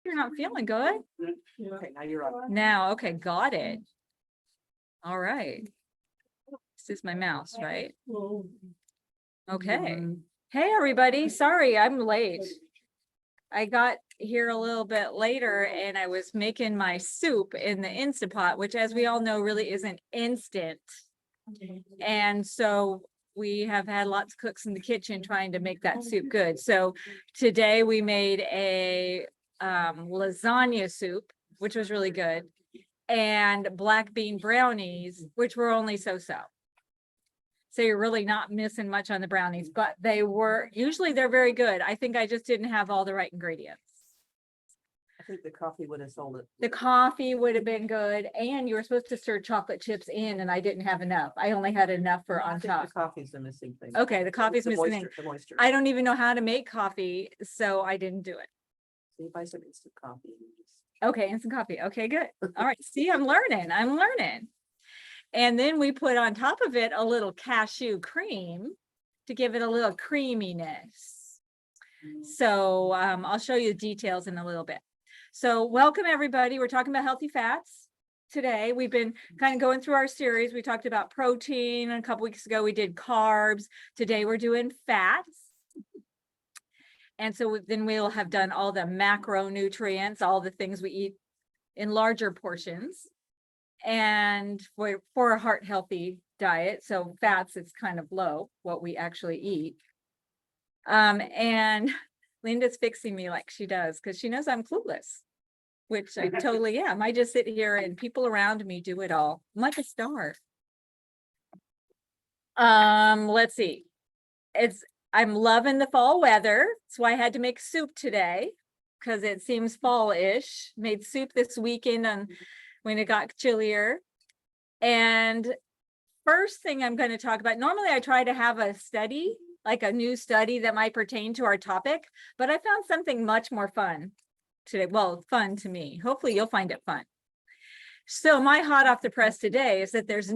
You're not feeling good? Okay, now you're on. Now, okay, got it. All right. This is my mouse, right? Okay. Hey, everybody. Sorry, I'm late. I got here a little bit later and I was making my soup in the Instant Pot, which, as we all know, really isn't instant. And so we have had lots of cooks in the kitchen trying to make that soup good. So today we made a lasagna soup, which was really good, and black bean brownies, which were only so-so. So you're really not missing much on the brownies, but usually they're very good. I think I just didn't have all the right ingredients. I think the coffee would have sold it. The coffee would have been good, and you were supposed to stir chocolate chips in, and I didn't have enough. I only had enough for I on think top. the coffee's the missing thing. Okay, the coffee's The missing. moisture, the moisture. I don't even know how to make coffee, so I didn't do it. So you buy some instant coffee. and just- Okay, instant coffee. Okay, good. All right. See, I'm learning. And then we put on top of it a little cashew cream to give it a little creaminess. So I'll show you the details in a little bit. So welcome, everybody. We're talking about healthy fats today. We've been kind of going through our series. We talked about protein, and a couple weeks ago we did carbs. Today we're doing fats. And so then we'll have done all the macronutrients, all the things we eat in larger portions. And for a heart healthy diet, so fats, it's kind of low, what we actually eat. And Linda's fixing me like she does, because she knows I'm clueless, which I totally am. I just sit here and people around me do it all. I'm like a star. Let's see. I'm loving the fall weather. That's why I had to make soup today, because it seems fall-ish. Made soup this weekend when it got chillier. And first thing I'm going to talk about, normally I try to have a study, like a new study that might pertain to our topic, but I found something much more fun today. Well, fun to me. Hopefully you'll find it fun. So my hot off the press today is that there's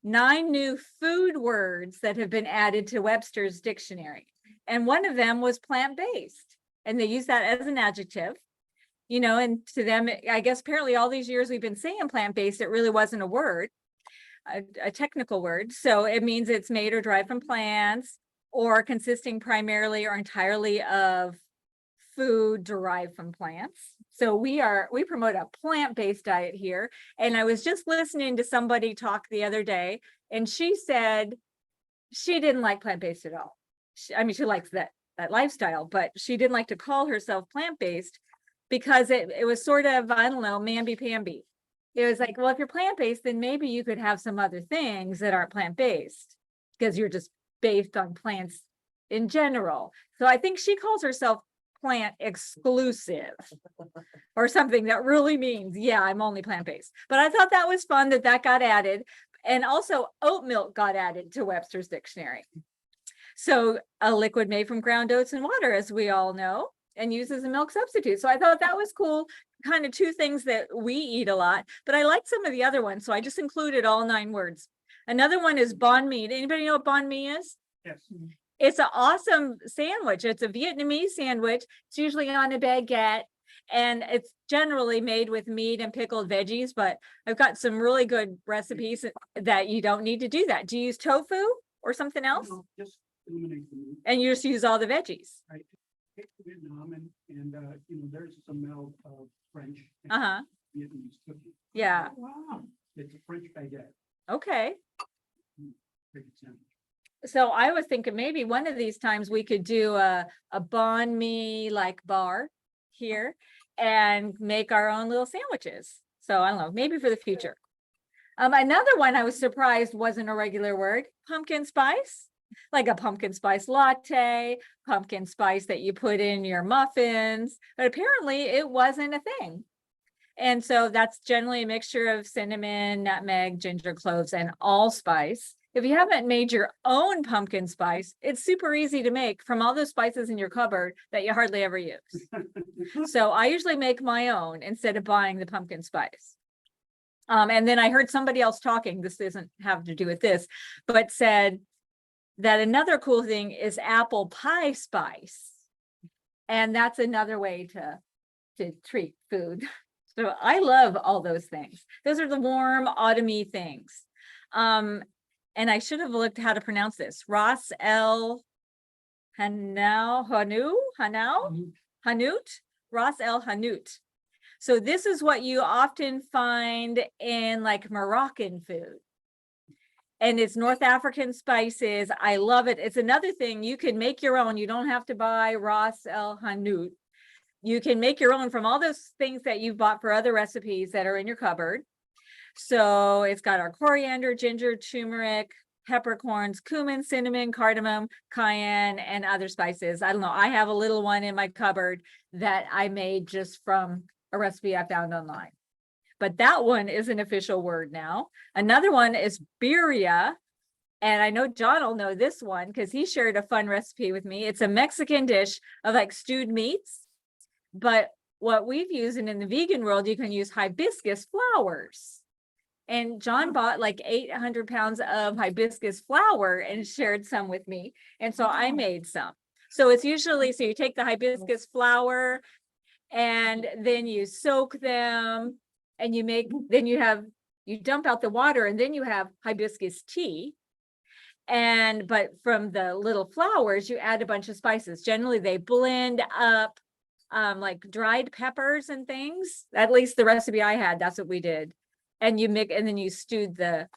9 new food words that have been added to Webster's dictionary. And one of them was plant-based. And they use that as an adjective. You know, and to them, I guess apparently all these years we've been saying plant-based, it really wasn't a word, a technical word. So it means it's made or derived from plants, or consisting primarily or entirely of food derived from plants. So we promote a plant-based diet here. And I was just listening to somebody talk the other day, and she said she didn't like plant-based at all. She likes that lifestyle, but she didn't like to call herself plant-based, because it was sort of, I don't know, mamby-pamby. It was like, well, if you're plant-based, then maybe you could have some other things that aren't plant-based, because you're just based on plants in general. So I think she calls herself plant exclusive or something that really means, yeah, I'm only plant-based. But I thought that was fun that got added. And also oat milk got added to Webster's dictionary. So a liquid made from ground oats and water, as we all know, and used as a milk substitute. So I thought that was cool. Kind of 2 things that we eat a lot, but I like some of the other ones. So I just included all 9 words. Another one is banh mi. Anybody know what banh mi is? Yes. It's an awesome sandwich. It's a Vietnamese sandwich. It's usually on a baguette, and it's generally made with meat and pickled veggies, but I've got some really good recipes that you don't need to do that. Do you use tofu or something else? No, just eliminate the meat. And you just use all the veggies. Right. Take Vietnam and there's a smell of French and Uh-huh. Vietnamese cooking. Yeah. Wow. It's a French baguette. Okay. Pretty sandwich. So I was thinking maybe one of these times we could do a banh mi like bar here and make our own little sandwiches. So I don't know, maybe for the future. Another one I was surprised wasn't a regular word, pumpkin spice, like a pumpkin spice latte, pumpkin spice that you put in your muffins, but apparently it wasn't a thing. And so that's generally a mixture of cinnamon, nutmeg, ginger, cloves, and allspice. If you haven't made your own pumpkin spice, it's super easy to make from all those spices in your cupboard that you hardly ever use. So I usually make my own instead of buying the pumpkin spice. And then I heard somebody else talking, this doesn't have to do with this, but said that another cool thing is apple pie spice. And that's another way to to treat food. So I love all those things. Those are the warm autumny things. And I should have looked how to pronounce this. Ras el Hanut, Ras el Hanut. So this is what you often find in like Moroccan food. And it's North African spices. I love it. It's another thing you can make your own. You don't have to buy Ras el Hanut. You can make your own from all those things that you've bought for other recipes that are in your cupboard. So it's got our coriander, ginger, turmeric, peppercorns, cumin, cinnamon, cardamom, cayenne, and other spices. I don't know. I have a little one in my cupboard that I made just from a recipe I found online. But that one is an official word now. Another one is birria. And I know John will know this one because he shared a fun recipe with me. It's a Mexican dish of like stewed meats. But what we've used in the vegan world, you can use hibiscus flowers. And John bought like 800 pounds of hibiscus flour and shared some with me. And so I made some. So it's usually, so you take the hibiscus flour and then you soak them and you make, then you dump out the water and then you have hibiscus tea. And, but from the little flowers, you add a bunch of spices. Generally they blend up like dried peppers and things. At least the recipe I had, that's what we did. And you mix, and then you stewed that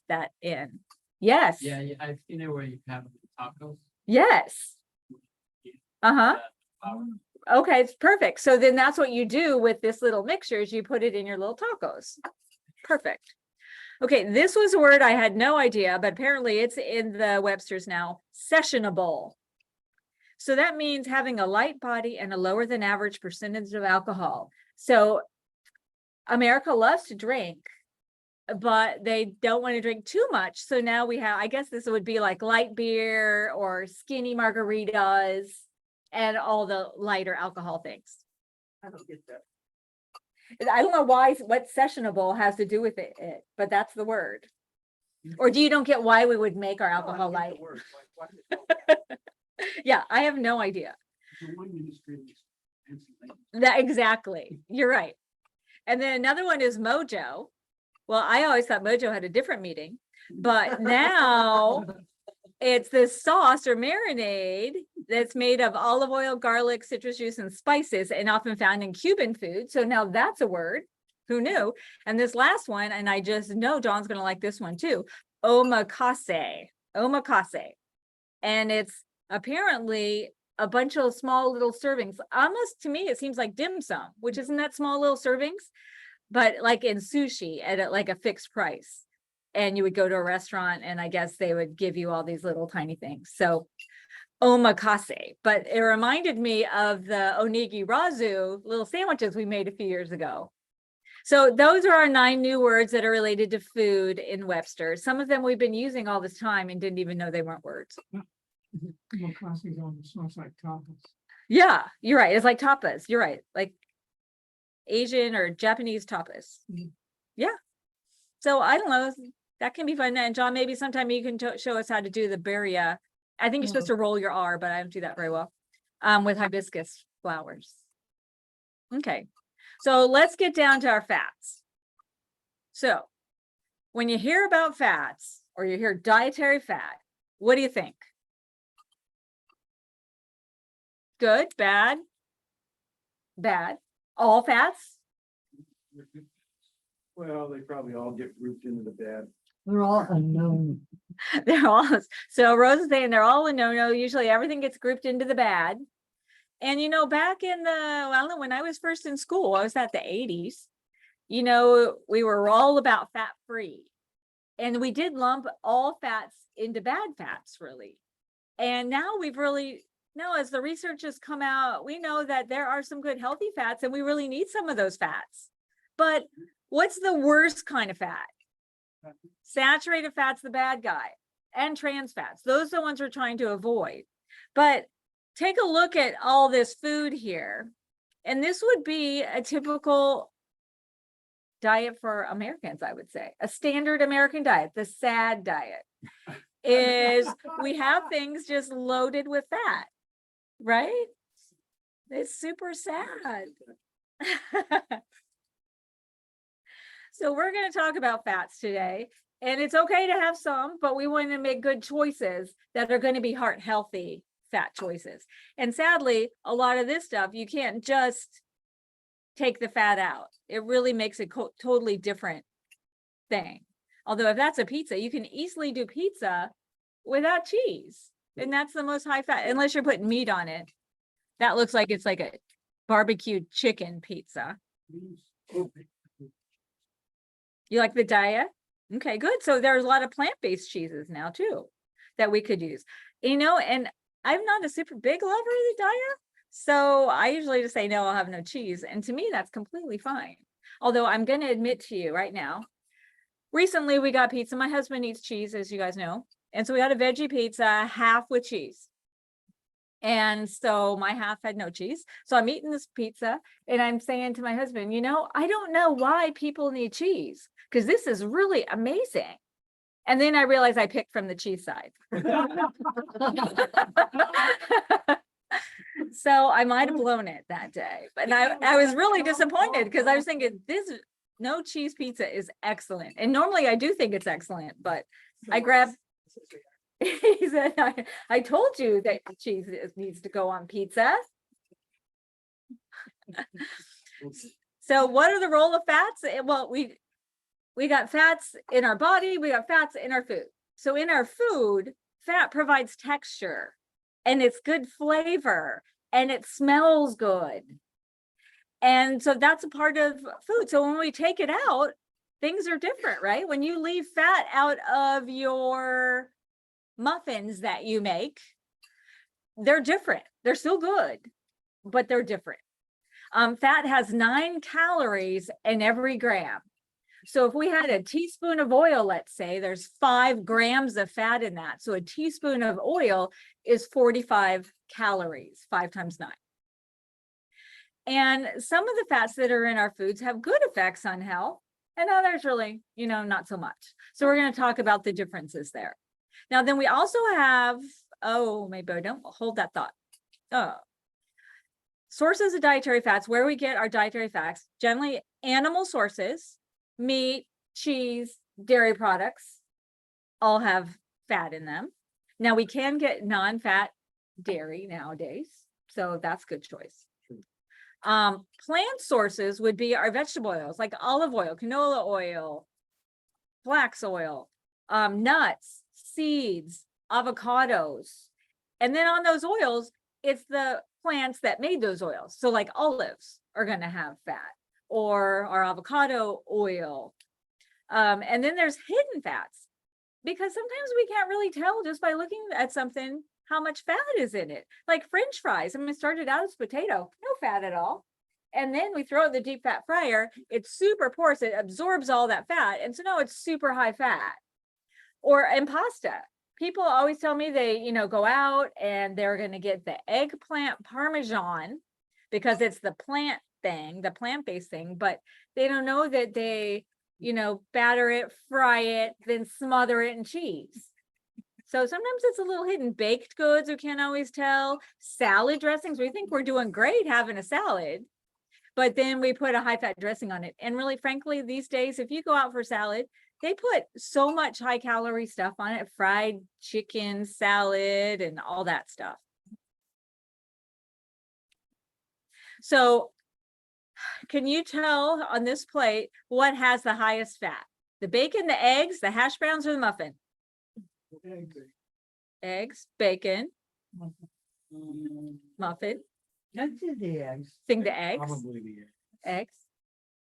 in. Yes. Yeah, I've seen it where you have tacos. Yes. Uh-huh. Flour. Okay, it's perfect. So then that's what you do with this little mixture is you put it in your little tacos. Perfect. Okay, this was a word I had no idea, but apparently it's in the Webster's now. Sessionable. So that means having a light body and a lower than average percentage of alcohol. So America loves to drink, but they don't want to drink too much. So now we have, I guess this would be like light beer or skinny margaritas and all the lighter alcohol things. I don't get that. I don't know why, what sessionable has to do with it, but that's the word. Or do you don't get why we would make our alcohol No, I get light? the word. Why do you call it that? Yeah, I have no idea. The wine industry is fancy thing. That exactly. You're right. And then another one is Mojo. Well, I always thought Mojo had a different meaning, but now it's this sauce or marinade that's made of olive oil, garlic, citrus juice, and spices, and often found in Cuban food. So now that's a word. Who knew? And this last one, and I just know John's going to like this one too. Omakase. Omakase. And it's apparently a bunch of small little servings. Almost to me, it seems like dim sum, which isn't that small little servings, but like in sushi at like a fixed price. And you would go to a restaurant and I guess they would give you all these little tiny things. So omakase, but it reminded me of the onigi razu little sandwiches we made a few years ago. So those are our 9 new words that are related to food in Webster. Some of them we've been using all this time and didn't even know they weren't words. Omakase sounds like tapas. Yeah, you're right. It's like tapas. You're right. Like Asian or Japanese tapas. Mhm. Yeah. So I don't know. That can be fun. And John, maybe sometime you can show us how to do the birria. I think you're supposed to roll your R, but I don't do that very well. With hibiscus flowers. Okay. So let's get down to our fats. So when you hear about fats or you hear dietary fat, what do you think? Good, bad, bad. All fats? Well, they probably all get grouped into the bad. They're all unknown. They're all, so Rose is saying they're all a no-no. Usually everything gets grouped into the bad. And, you know, back in the, well, I don't know, when I was first in school, I was at the 80s, you know, we were all about fat-free. And we did lump all fats into bad fats, really. And now we've really, now as the research has come out, we know that there are some good healthy fats and we really need some of those fats. But what's the worst kind of fat? Saturated fat's the bad guy, and trans fats. Those are the ones we're trying to avoid. But take a look at all this food here. And this would be a typical diet for Americans, I would say. A standard American diet, the SAD diet, is we have things just loaded with fat, right? It's super sad. So we're going to talk about fats today, and it's okay to have some, but we want to make good choices that are going to be heart healthy fat choices. And sadly, a lot of this stuff, you can't just take the fat out. It really makes a totally different thing. Although if that's a pizza, you can easily do pizza without cheese. And that's the most high fat, unless you're putting meat on it. That looks like it's like a barbecued chicken pizza. You like the diet? Okay, good. So there's a lot of plant-based cheeses now too that we could use. You know, and I'm not a super big lover of the diet. So I usually just say, no, I'll have no cheese. And to me, that's completely fine. Although I'm going to admit to you right now, recently we got pizza. My husband eats cheese, as you guys know. And so we got a veggie pizza, half with cheese. And so my half had no cheese. So I'm eating this pizza and I'm saying to my husband, you know, I don't know why people need cheese because this is really amazing. And then I realized I picked from the cheese side. So I might have blown it that day, but I was really disappointed because I was thinking this no cheese pizza is excellent. And normally I do think it's excellent, but I grabbed, he said, I told you that cheese needs to go on pizza. So what are the role of fats? Well, we got fats in our body, we got fats in our food. So in our food, fat provides texture and it's good flavor and it smells good. And so that's a part of food. So when we take it out, things are different, right? When you leave fat out of your muffins that you make, they're different. They're still good, but they're different. Fat has 9 calories in every gram. So if we had a teaspoon of oil, let's say, there's 5 grams of fat in that. So a teaspoon of oil is 45 calories, 5 times 9. And some of the fats that are in our foods have good effects on health, and others really, you know, not so much. So we're going to talk about the differences there. Now, then we also have, oh, maybe I don't hold that thought. Oh, sources of dietary fats, where we get our dietary fats, generally animal sources, meat, cheese, dairy products, all have fat in them. Now we can get non-fat dairy nowadays, so that's a good choice. Plant sources would be our vegetable oils, like olive oil, canola oil, flax oil, nuts, seeds, avocados. And then on those oils, it's the plants that made those oils. So like olives are going to have fat, or our avocado oil. And then there's hidden fats, because sometimes we can't really tell just by looking at something how much fat is in it. Like French fries, I mean, it started out as potato, no fat at all. And then we throw it in the deep fat fryer, it's super porous, it absorbs all that fat. And so now it's super high fat. Or in pasta, people always tell me they, you know, go out and they're going to get the eggplant Parmesan because it's the plant thing, the plant-based thing, but they don't know that they, you know, batter it, fry it, then smother it in cheese. So sometimes it's a little hidden. Baked goods, we can't always tell. Salad dressings, we think we're doing great having a salad, but then we put a high fat dressing on it. And really, frankly, these days, if you go out for salad, they put so much high calorie stuff on it, fried chicken salad and all that stuff. So can you tell on this plate what has the highest fat? The bacon, the eggs, the hash browns, or the muffin? Eggs, bacon, muffin. That's the eggs. Think the eggs, Probably the eggs.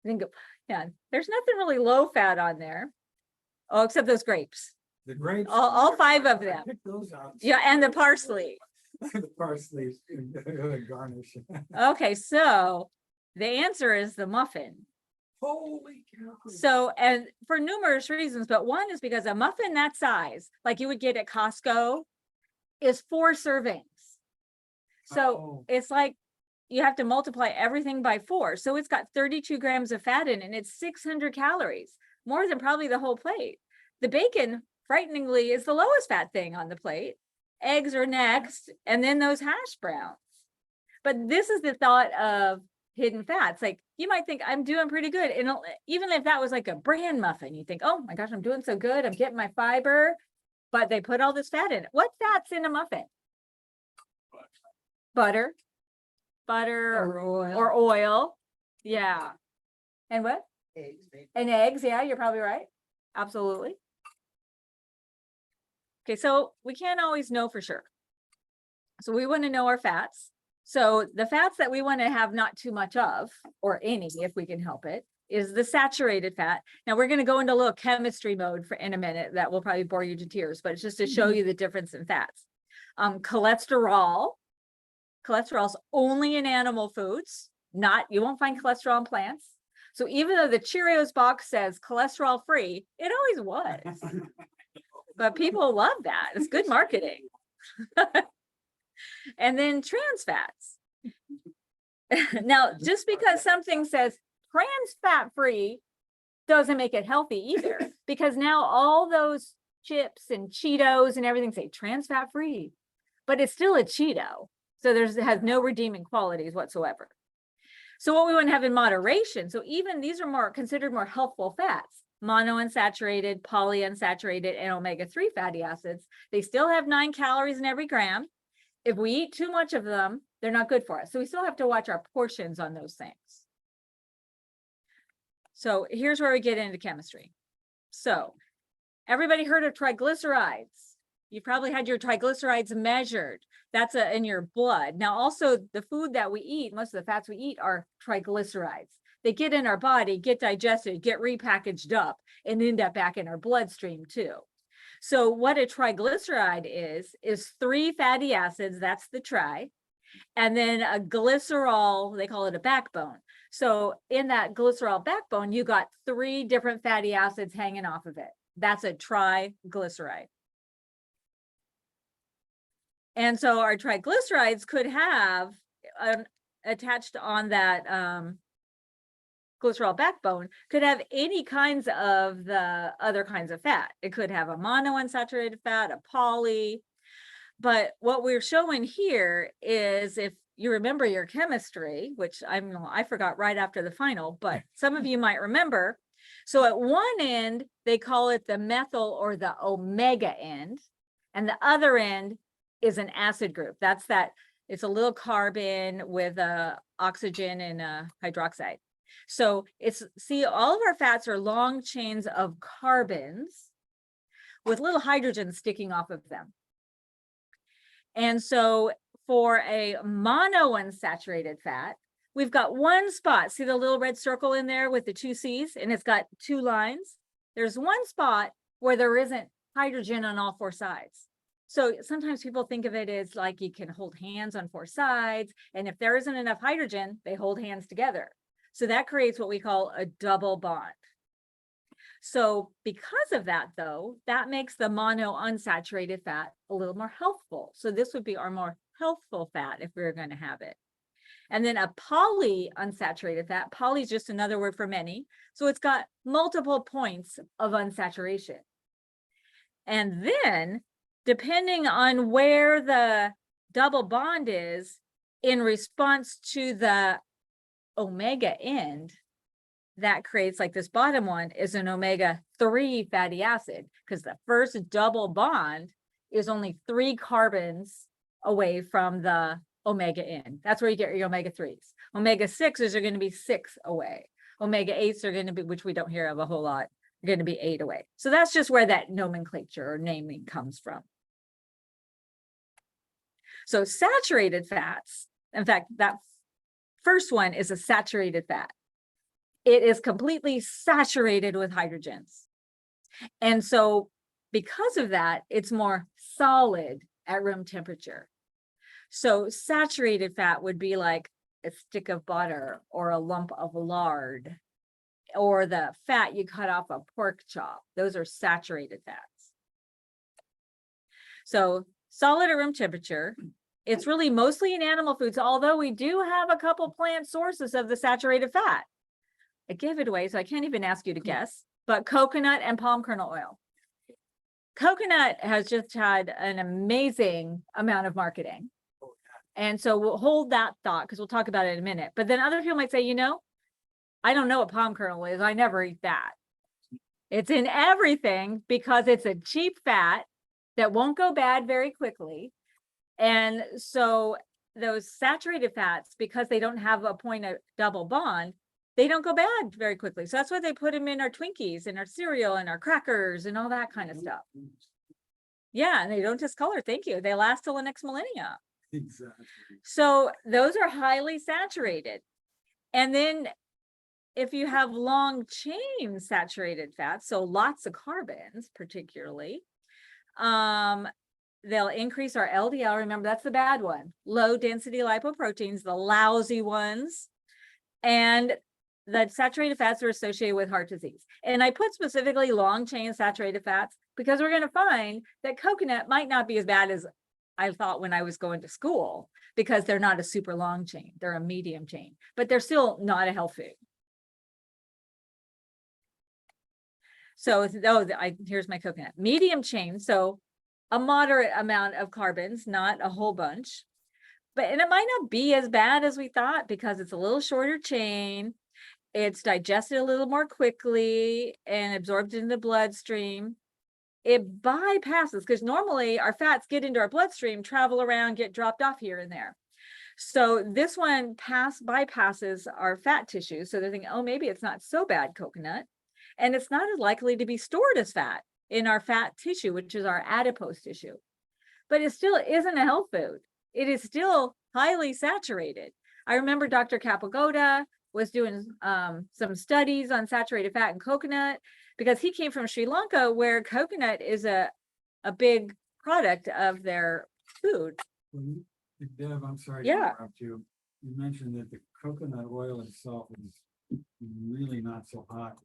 Think, yeah, there's nothing really low fat on there. Oh, except those grapes. The grapes. All 5 of them. Pick those out. Yeah, and the parsley. The parsley, garnish. Okay, so the answer is the muffin. Holy cow. So, and for numerous reasons, but one is because a muffin that size, like you would get at Costco, is 4 servings. So Oh. it's like you have to multiply everything by 4. So it's got 32 grams of fat in it, and it's 600 calories, more than probably the whole plate. The bacon, frighteningly, is the lowest fat thing on the plate. Eggs are next, and then those hash browns. But this is the thought of hidden fats. Like you might think I'm doing pretty good. And even if that was like a bran muffin, you think, oh my gosh, I'm doing so good. I'm getting my fiber, but they put all this fat in it. What fat's in a muffin? Butter, Or oil. or oil. Yeah. And what? Eggs, maybe. And eggs. Yeah, you're probably right. Absolutely. Okay, so we can't always know for sure. So we want to know our fats. So the fats that we want to have not too much of, or any, if we can help it, is the saturated fat. Now we're going to go into a little chemistry mode for in a minute that will probably bore you to tears, but it's just to show you the difference in fats. Cholesterol's only in animal foods, you won't find cholesterol in plants. So even though the Cheerios box says cholesterol free, it always was. But people love that. It's good marketing. And then trans fats. Now, just because something says trans fat free doesn't make it healthy either, because now all those chips and Cheetos and everything say trans fat free, but it's still a Cheeto. So it has no redeeming qualities whatsoever. So what we want to have in moderation. So even these are considered more healthful fats, monounsaturated, polyunsaturated, and omega-3 fatty acids. They still have 9 calories in every gram. If we eat too much of them, they're not good for us. So we still have to watch our portions on those things. So here's where we get into chemistry. So everybody heard of triglycerides? You probably had your triglycerides measured. That's in your blood. Now, also the food that we eat, most of the fats we eat are triglycerides. They get in our body, get digested, get repackaged up, and end up back in our bloodstream too. So what a triglyceride is 3 fatty acids, that's the tri, and then a glycerol, they call it a backbone. So in that glycerol backbone, you got 3 different fatty acids hanging off of it. That's a triglyceride. And so our triglycerides could have attached on that glycerol backbone, could have any kinds of the other kinds of fat. It could have a monounsaturated fat, a poly. But what we're showing here is, if you remember your chemistry, which I forgot right after the final, but some of you might remember. So at one end, they call it the methyl or the omega end, and the other end is an acid group. It's a little carbon with a oxygen and a hydroxide. So see, all of our fats are long chains of carbons with little hydrogens sticking off of them. And so for a monounsaturated fat, we've got one spot. See the little red circle in there with the 2 C's, and it's got 2 lines. There's one spot where there isn't hydrogen on all 4 sides. So sometimes people think of it as like you can hold hands on 4 sides, and if there isn't enough hydrogen, they hold hands together. So that creates what we call a double bond. So because of that, though, that makes the monounsaturated fat a little more healthful. So this would be our more healthful fat if we were going to have it. And then a polyunsaturated fat, poly is just another word for many. So it's got multiple points of unsaturation. And then depending on where the double bond is in response to the omega end, that creates, like this bottom one is an omega-3 fatty acid, because the first double bond is only 3 carbons away from the omega end. That's where you get your omega-3s. Omega-6s are going to be 6 away. Omega-8s are going to be, which we don't hear of a whole lot, are going to be 8 away. So that's just where that nomenclature or naming comes from. So saturated fats, in fact, that first one is a saturated fat. It is completely saturated with hydrogens. And so because of that, it's more solid at room temperature. So saturated fat would be like a stick of butter or a lump of lard or the fat you cut off a pork chop. Those are saturated fats. So solid at room temperature. It's really mostly in animal foods, although we do have a couple plant sources of the saturated fat. I gave it away, so I can't even ask you to guess, but coconut and palm kernel oil. Coconut has just had an amazing amount of marketing. And so we'll hold that thought because we'll talk about it in a minute. But then other people might say, I don't know what palm kernel is. I never eat that. It's in everything because it's a cheap fat that won't go bad very quickly. And so those saturated fats, because they don't have a point of double bond, they don't go bad very quickly. So that's why they put them in our Twinkies and our cereal and our crackers and all that kind of stuff. Yeah, and they don't discolor. Thank you. They last till the next millennia. Exactly. So those are highly saturated. And then if you have long chain saturated fats, so lots of carbons particularly, they'll increase our LDL. Remember, that's the bad one. Low density lipoproteins, the lousy ones. And the saturated fats are associated with heart disease. And I put specifically long chain saturated fats because we're going to find that coconut might not be as bad as I thought when I was going to school, because they're not a super long chain. They're a medium chain, but they're still not a health food. So, here's my coconut. Medium chain, so a moderate amount of carbons, not a whole bunch. And it might not be as bad as we thought because it's a little shorter chain. It's digested a little more quickly and absorbed in the bloodstream. It bypasses, because normally our fats get into our bloodstream, travel around, get dropped off here and there. So this one bypasses our fat tissue. So they're thinking, oh, maybe it's not so bad, coconut. And it's not as likely to be stored as fat in our fat tissue, which is our adipose tissue. But it still isn't a health food. It is still highly saturated. I remember Dr. Capagoda was doing some studies on saturated fat in coconut, because he came from Sri Lanka, where coconut is a big product of their food. Deb, I'm sorry to Yeah. interrupt you. You mentioned that the coconut oil itself is really not so hot,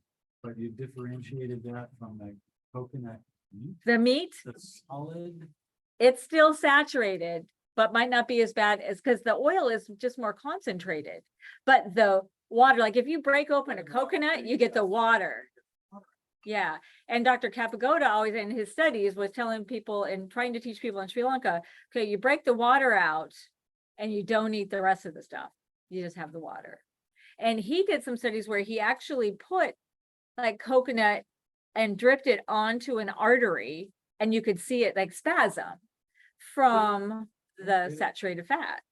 but you differentiated that from the coconut meat. The meat, That's solid. it's still saturated, but might not be as bad as, because the oil is just more concentrated. But the water, like if you break open a coconut, you get the water. Yeah. And Dr. Capagoda always in his studies was telling people and trying to teach people in Sri Lanka, okay, you break the water out and you don't eat the rest of the stuff. You just have the water. And he did some studies where he actually put like coconut and dripped it onto an artery, and you could see it like spasm from the saturated fat.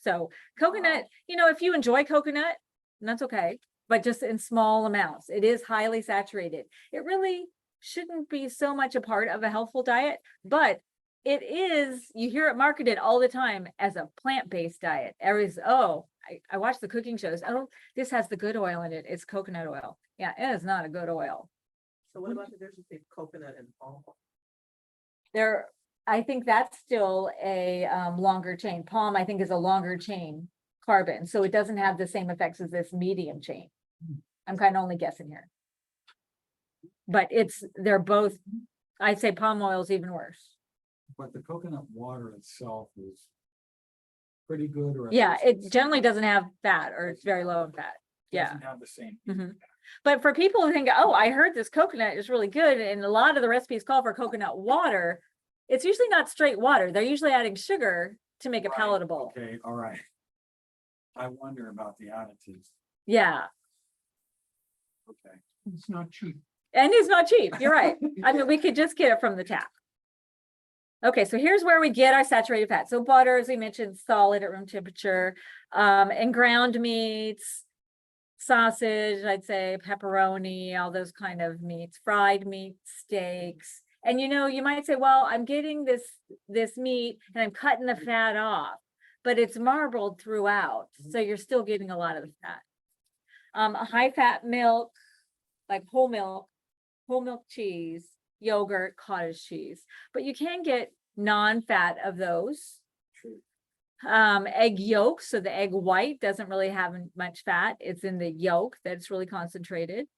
So coconut, if you enjoy coconut, that's okay, but just in small amounts. It is highly saturated. It really shouldn't be so much a part of a healthful diet, but it is, you hear it marketed all the time as a plant-based diet. I watch the cooking shows. Oh, this has the good oil in it. It's coconut oil. Yeah, it is not a good oil. So what about the difference between coconut and palm oil? I think that's still a longer chain. Palm, I think, is a longer chain carbon, so it doesn't have the same effects as this medium chain. I'm kind of only guessing here, but they're both. I'd say palm oil is even worse. But the coconut water itself is pretty good. Or Yeah, it generally doesn't have fat, or it's very low in fat. Yeah. Doesn't have the same. Mhm. But for people who think, oh, I heard this coconut is really good, and a lot of the recipes call for coconut water, it's usually not straight water. They're usually adding sugar to make it Right. palatable. Okay, all right. I wonder about the additives. Yeah. Okay. It's not cheap. And it's not cheap. You're right. I mean, we could just get it from the tap. Okay, so here's where we get our saturated fat. So butter, as we mentioned, solid at room temperature, and ground meats, sausage, I'd say pepperoni, all those kind of meats, fried meat, steaks. And you might say, well, I'm getting this meat and I'm cutting the fat off, but it's marbled throughout. So you're still getting a lot of the fat. A high fat milk, like whole milk cheese, yogurt, cottage cheese, but you can get non-fat of those. True. Egg yolk, so the egg white doesn't really have much fat. It's in the yolk that's really concentrated.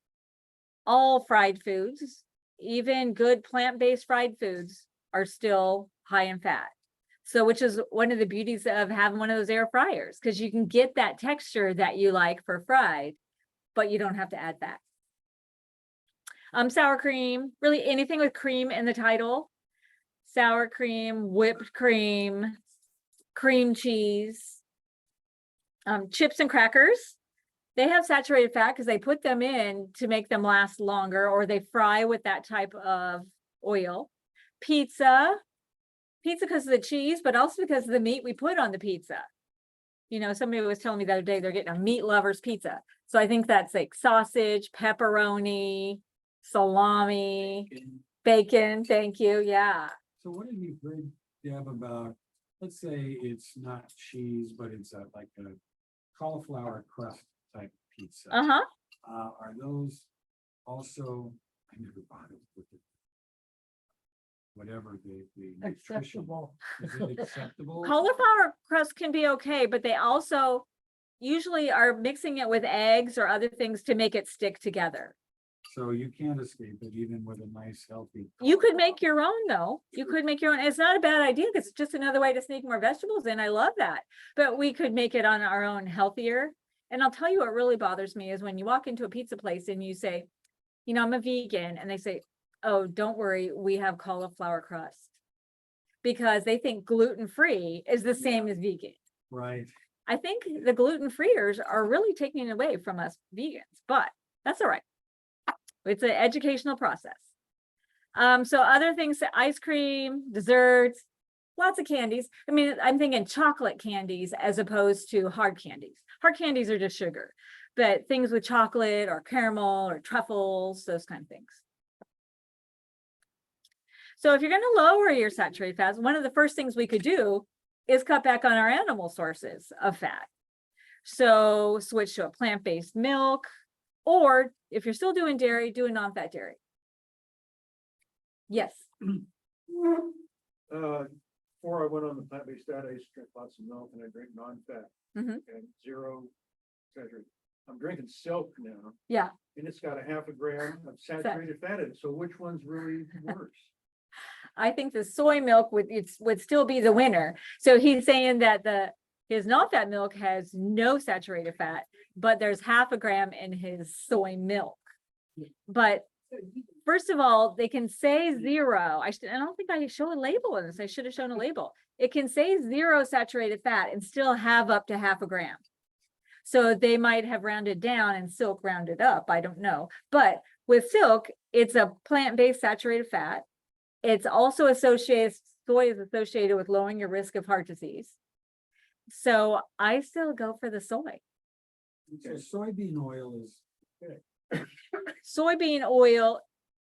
All fried foods, even good plant-based fried foods, are still high in fat. So, which is one of the beauties of having one of those air fryers, because you can get that texture that you like for fried, but you don't have to add fat. Sour cream, really anything with cream in the title. Sour cream, whipped cream, cream cheese, chips and crackers. They have saturated fat because they put them in to make them last longer, or they fry with that type of oil. Pizza because of the cheese, but also because of the meat we put on the pizza. You know, somebody was telling me the other day they're getting a meat lover's pizza. So I think that's like sausage, pepperoni, salami, bacon. Thank you. Yeah. So what have you heard, Deb, about, let's say it's not cheese, but it's like a cauliflower crust type pizza? Uh-huh. Are those also, I never bought it with it. Whatever the nutrition- Acceptable. Is it acceptable? Cauliflower crust can be okay, but they also usually are mixing it with eggs or other things to make it stick together. So you can't escape it even with a nice healthy. You could make your own though. You could make your own. It's not a bad idea because it's just another way to sneak more vegetables in. I love that. But we could make it on our own healthier. And I'll tell you what really bothers me is when you walk into a pizza place and you say, you know, I'm a vegan, and they say, oh, don't worry, we have cauliflower crust. Because they think gluten-free is the same as vegan. Right. I think the gluten-freers are really taking it away from us vegans, but that's all right. It's an educational process. So other things, ice cream, desserts, lots of candies. I mean, I'm thinking chocolate candies as opposed to hard candies. Hard candies are just sugar, but things with chocolate or caramel or truffles, those kind of things. So if you're going to lower your saturated fats, one of the first things we could do is cut back on our animal sources of fat. So switch to a plant-based milk, or if you're still doing dairy, do a non-fat dairy. Yes. Before I went on the plant-based diet, I used to drink lots of milk and I drink non-fat Mhm. and zero saturated. I'm drinking Silk now. Yeah. And it's got a 0.5 gram of saturated fat in it. So which one's really worse? I think the soy milk would still be the winner. So he's saying that his non-fat milk has no saturated fat, but there's 0.5 gram in his soy milk. But first of all, they can say 0. I don't think I show a label in this. I should have shown a label. It can say 0 saturated fat and still have up to 0.5 gram. So they might have rounded down and Silk rounded up. I don't know. But with Silk, it's a plant-based saturated fat. It's also associated, soy is associated with lowering your risk of heart disease. So I still go for the soy. So soybean oil is, Soybean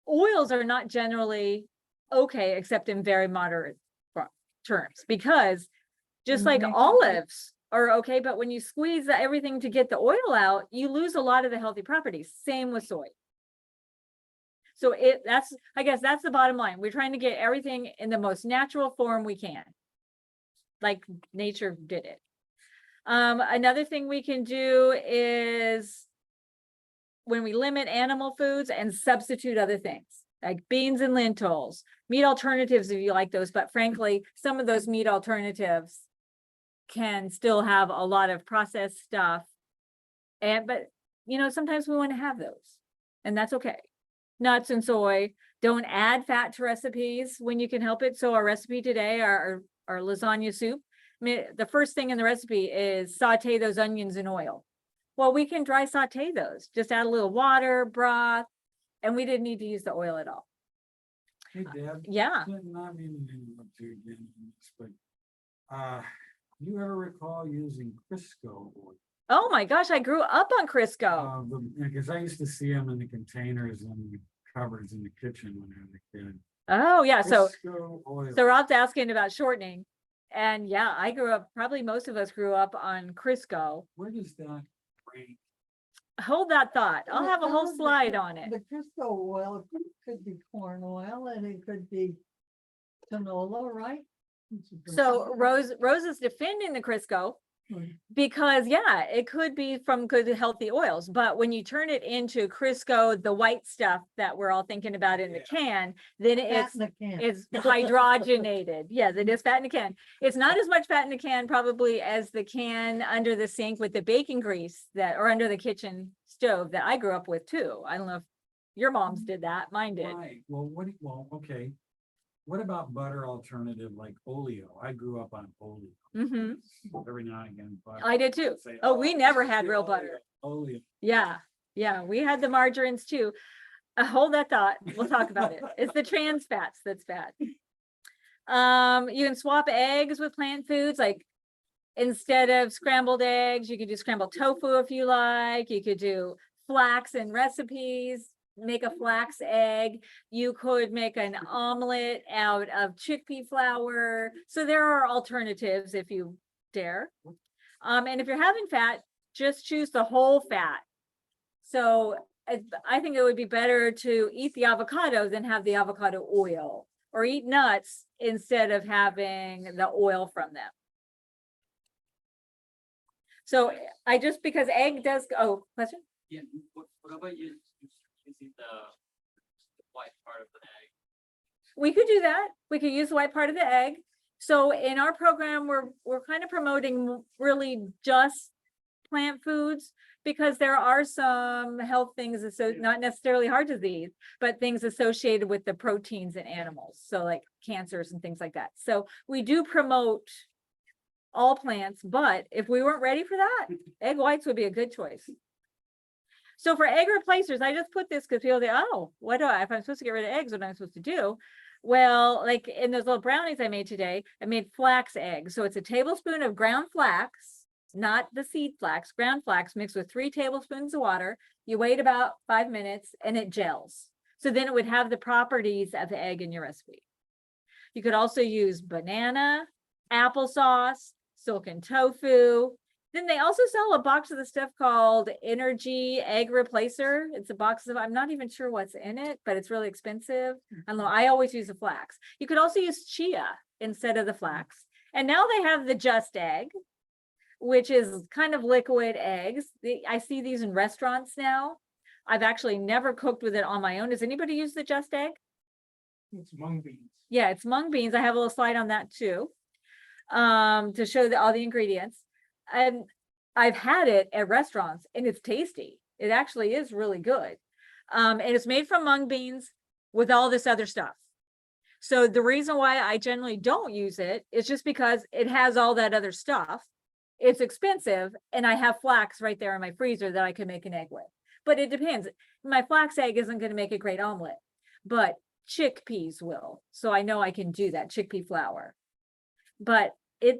oils are not generally okay, except in very moderate terms, because just like olives are okay, but when you squeeze everything to get the oil out, you lose a lot of the healthy properties. Same with soy. So I guess that's the bottom line. We're trying to get everything in the most natural form we can, like nature did it. Another thing we can do is when we limit animal foods and substitute other things like beans and lentils, meat alternatives if you like those, but frankly, some of those meat alternatives can still have a lot of processed stuff. But you know, sometimes we want to have those, and that's okay. Nuts and soy. Don't add fat to recipes when you can help it. So our recipe today, our lasagna soup, I mean, the first thing in the recipe is saute those onions in oil. Well, we can dry saute those. Just add a little water, broth, and we didn't need to use the oil at all. hey Deb, Yeah. not meaning to interrupt you again, on this, but you ever recall using Crisco oil? Oh my gosh, I grew up on Crisco. Because I used to see them in the containers and the cupboards in the kitchen when I was a kid. Oh yeah, so Crisco oil. Rob's asking about shortening. And yeah, I grew up, probably most of us grew up on Crisco. Where does that rank? Hold that thought. I'll have a whole The- slide on it. The Crisco oil could be corn oil and it could be canola, right? So Rose is defending the Crisco Hmm. because yeah, it could be from good healthy oils, but when you turn it into Crisco, the white stuff that we're all thinking about in the can, then Fat it's in the can. it's hydrogenated. Yes, it is fat in a can. It's not as much fat in a can probably as the can under the sink with the bacon grease or under the kitchen stove that I grew up with too. I don't know if your moms did that. Mine did. Right, well, okay. What about butter alternative like oleo? I grew up on oleo. Hmm. Every now and again. butter. I did too. Say, Oh, we never it's had the real oleo, butter. Oleo. Yeah, yeah, we had the margarines too. Hold that thought. We'll talk about it. It's the trans fats that's bad. You can swap eggs with plant foods, like instead of scrambled eggs, you could do scrambled tofu if you like. You could do flax in recipes, make a flax egg. You could make an omelet out of chickpea flour. So there are alternatives if you dare. And if you're having fat, just choose the whole fat. So I think it would be better to eat the avocado than have the avocado oil, or eat nuts instead of having the oil from them. So I just, because egg does, oh, question? Yeah, what about you using the white part of the egg? We could do that. We could use the white part of the egg. So in our program, we're kind of promoting really just plant foods, because there are some health things, so not necessarily heart disease, but things associated with the proteins in animals. So like cancers and things like that. So we do promote all plants, but if we weren't ready for that, egg whites would be a good choice. So for egg replacers, I just put this because people say, oh, what do I, if I'm supposed to get rid of eggs, what am I supposed to do? Well, like in those little brownies I made today, I made flax eggs. So it's a tablespoon of ground flax, not the seed flax, ground flax mixed with 3 tablespoons of water. You wait about 5 minutes and it gels. So then it would have the properties of the egg in your recipe. You could also use banana, applesauce, silken tofu. Then they also sell a box of the stuff called Energy Egg Replacer. It's a box of, I'm not even sure what's in it, but it's really expensive. I don't know, I always use the flax. You could also use chia instead of the flax. And now they have the Just Egg, which is kind of liquid eggs. I see these in restaurants now. I've actually never cooked with it on my own. Does anybody use the Just Egg? It's mung beans. Yeah, it's mung beans. I have a little slide on that too, to show all the ingredients. And I've had it at restaurants and it's tasty. It actually is really good. And it's made from mung beans with all this other stuff. So the reason why I generally don't use it is just because it has all that other stuff. It's expensive and I have flax right there in my freezer that I can make an egg with. But it depends. My flax egg isn't going to make a great omelet, but chickpeas will. So I know I can do that, chickpea flour. But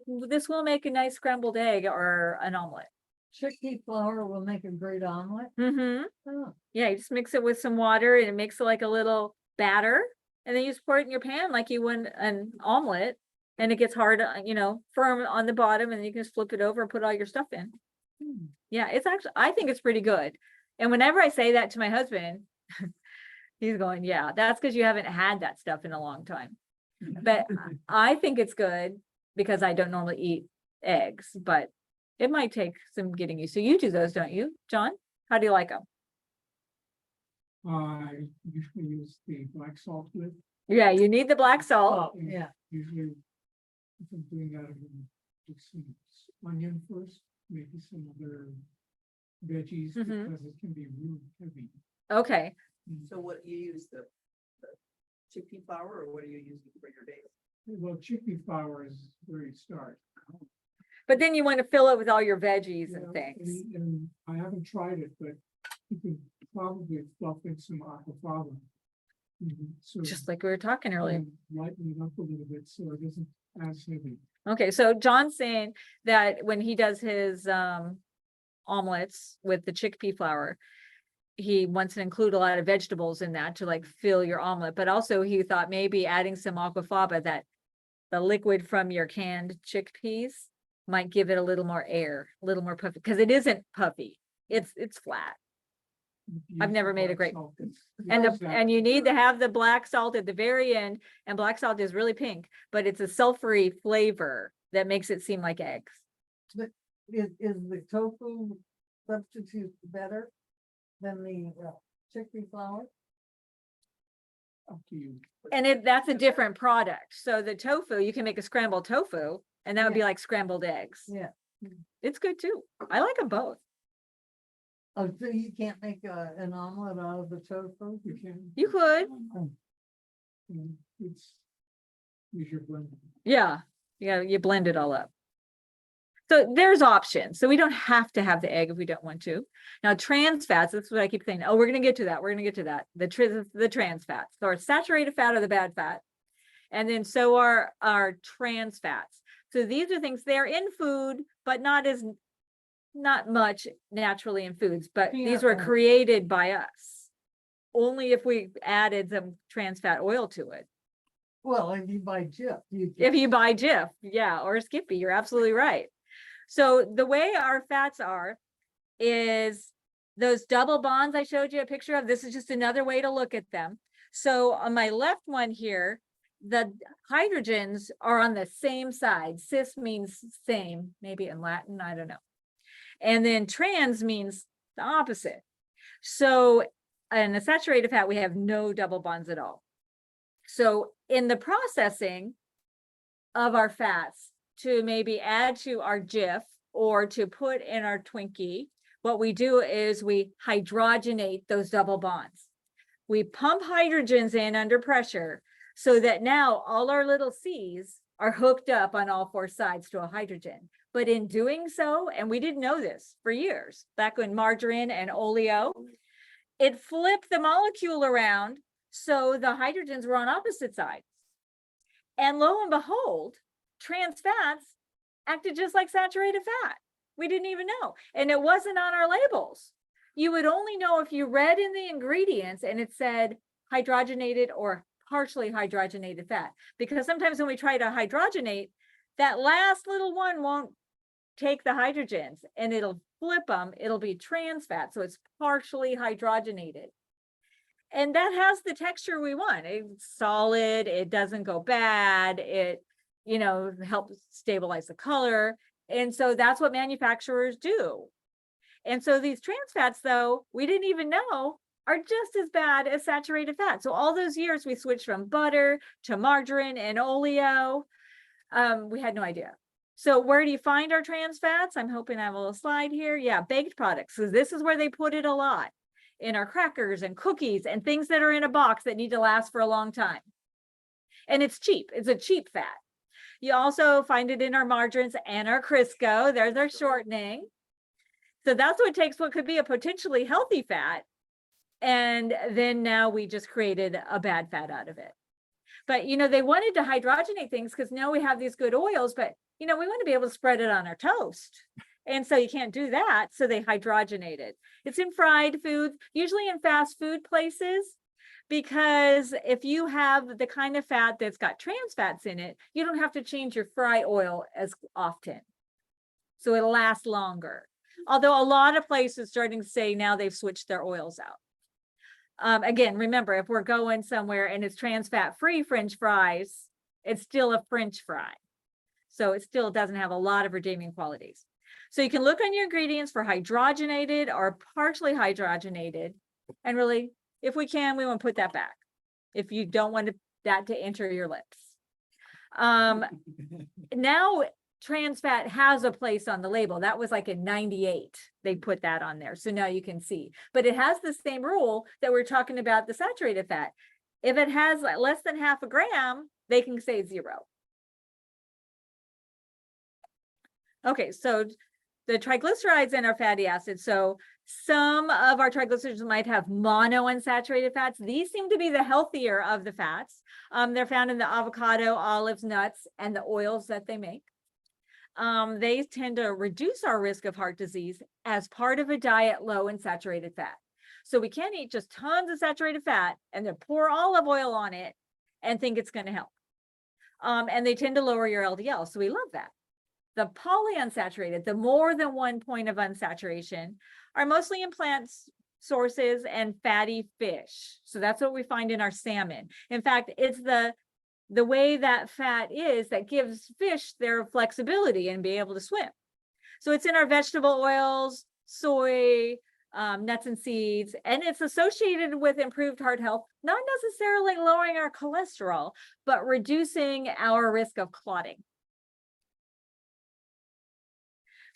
this will make a nice scrambled egg or an omelet. Chickpea flour will make a great omelet. Mm-hmm. Oh, Yeah, you just mix it with some water and it makes it like a little batter. And then you just pour it in your pan like you would an omelet. And it gets hard, firm on the bottom, and then you can just flip it over and put all your stuff in. Yeah, it's actually, I think it's pretty good. And whenever I say that to my husband, he's going, yeah, that's because you haven't had that stuff in a long time. But I think it's good because I don't normally eat eggs, but it might take some getting used. So you do those, don't you, John? How do you like them? I usually use the black salt with, Yeah, you need the black salt. oh, yeah. usually if I'm doing that, I'm gonna put some onion first, maybe some other veggies, Mhm. because it can be really heavy. Okay. So what, you use the chickpea flour, or what are you using for your base? Well, chickpea flour is very starch. But then you want to fill it with all your veggies Yeah, and things. And I haven't tried it, but you can probably fluff in some aquafaba. So Just like we were talking earlier. lighten it up a little bit so it isn't as heavy. Okay, so John's saying that when he does his omelets with the chickpea flour, he wants to include a lot of vegetables in that to like fill your omelet, but also he thought maybe adding some aquafaba, that the liquid from your canned chickpeas might give it a little more air, a little more puffy, because it isn't puffy. It's flat. I've never made a great- And you need to have the black salt at the very end, and black salt is really pink, but it's a sulfury flavor that makes it seem like eggs. Is the tofu substitute better than the chickpea flour? Up to you. And that's a different product. So the tofu, you can make a scrambled tofu, and that would be like scrambled eggs. Yeah. It's good too. I like them both. Oh, so you can't make an omelet out of the tofu? You can. You could. It's use your blender. Yeah, you blend it all up. So there's options. So we don't have to have the egg if we don't want to. Now, trans fats, that's what I keep saying. Oh, we're going to get to that. We're going to get to that. The trans fats. So our saturated fat are the bad fat. And then so are our trans fats. So these are things, they're in food, but not much naturally in foods, but these were created by us. Only if we added some trans fat oil to it. Well, if you buy Jif, If you buy Jif, yeah, or Skippy, you're absolutely right. So the way our fats are is those double bonds I showed you a picture of. This is just another way to look at them. So on my left one here, the hydrogens are on the same side. Cis means same, maybe in Latin, I don't know. And then trans means the opposite. So in a saturated fat, we have no double bonds at all. So in the processing of our fats to maybe add to our Jif or to put in our Twinkie, what we do is we hydrogenate those double bonds. We pump hydrogens in under pressure so that now all our little C's are hooked up on all four sides to a hydrogen. But in doing so, and we didn't know this for years, back when margarine and oleo, it flipped the molecule around so the hydrogens were on opposite sides. And lo and behold, trans fats acted just like saturated fat. We didn't even know. And it wasn't on our labels. You would only know if you read in the ingredients and it said hydrogenated or partially hydrogenated fat. Because sometimes when we try to hydrogenate, that last little one won't take the hydrogens and it'll flip them. It'll be trans fat. So it's partially hydrogenated. And that has the texture we want. It's solid. It doesn't go bad. It, helps stabilize the color. And so that's what manufacturers do. And so these trans fats, though, we didn't even know are just as bad as saturated fat. So all those years we switched from butter to margarine and oleo. We had no idea. So where do you find our trans fats? I'm hoping I have a little slide here. Yeah, baked products. So this is where they put it a lot. In our crackers and cookies and things that are in a box that need to last for a long time. And it's cheap. It's a cheap fat. You also find it in our margarines and our Crisco. There's their shortening. So that's what takes what could be a potentially healthy fat. And then now we just created a bad fat out of it. But, they wanted to hydrogenate things because now we have these good oils, but, we want to be able to spread it on our toast. And so you can't do that. So they hydrogenate it. It's in fried foods, usually in fast food places, because if you have the kind of fat that's got trans fats in it, you don't have to change your fry oil as often. So it'll last longer. Although a lot of places starting to say now they've switched their oils out. Again, remember, if we're going somewhere and it's trans fat free French fries, it's still a French fry. So it still doesn't have a lot of redeeming qualities. So you can look on your ingredients for hydrogenated or partially hydrogenated. And really, if we can, we want to put that back. If you don't want that to enter your lips. Now, trans fat has a place on the label. That was like in 98. They put that on there. So now you can see. But it has the same rule that we're talking about the saturated fat. If it has less than half a gram, they can say 0. Okay, so the triglycerides and our fatty acids. So some of our triglycerides might have monounsaturated fats. These seem to be the healthier of the fats. They're found in the avocado, olives, nuts, and the oils that they make. They tend to reduce our risk of heart disease as part of a diet low in saturated fat. So we can't eat just tons of saturated fat and then pour olive oil on it and think it's going to help. And they tend to lower your LDL. So we love that. The polyunsaturated, the more than 1 point of unsaturation, are mostly in plant sources and fatty fish. So that's what we find in our salmon. In fact, it's the way that fat is that gives fish their flexibility and be able to swim. So it's in our vegetable oils, soy, nuts and seeds, and it's associated with improved heart health, not necessarily lowering our cholesterol, but reducing our risk of clotting.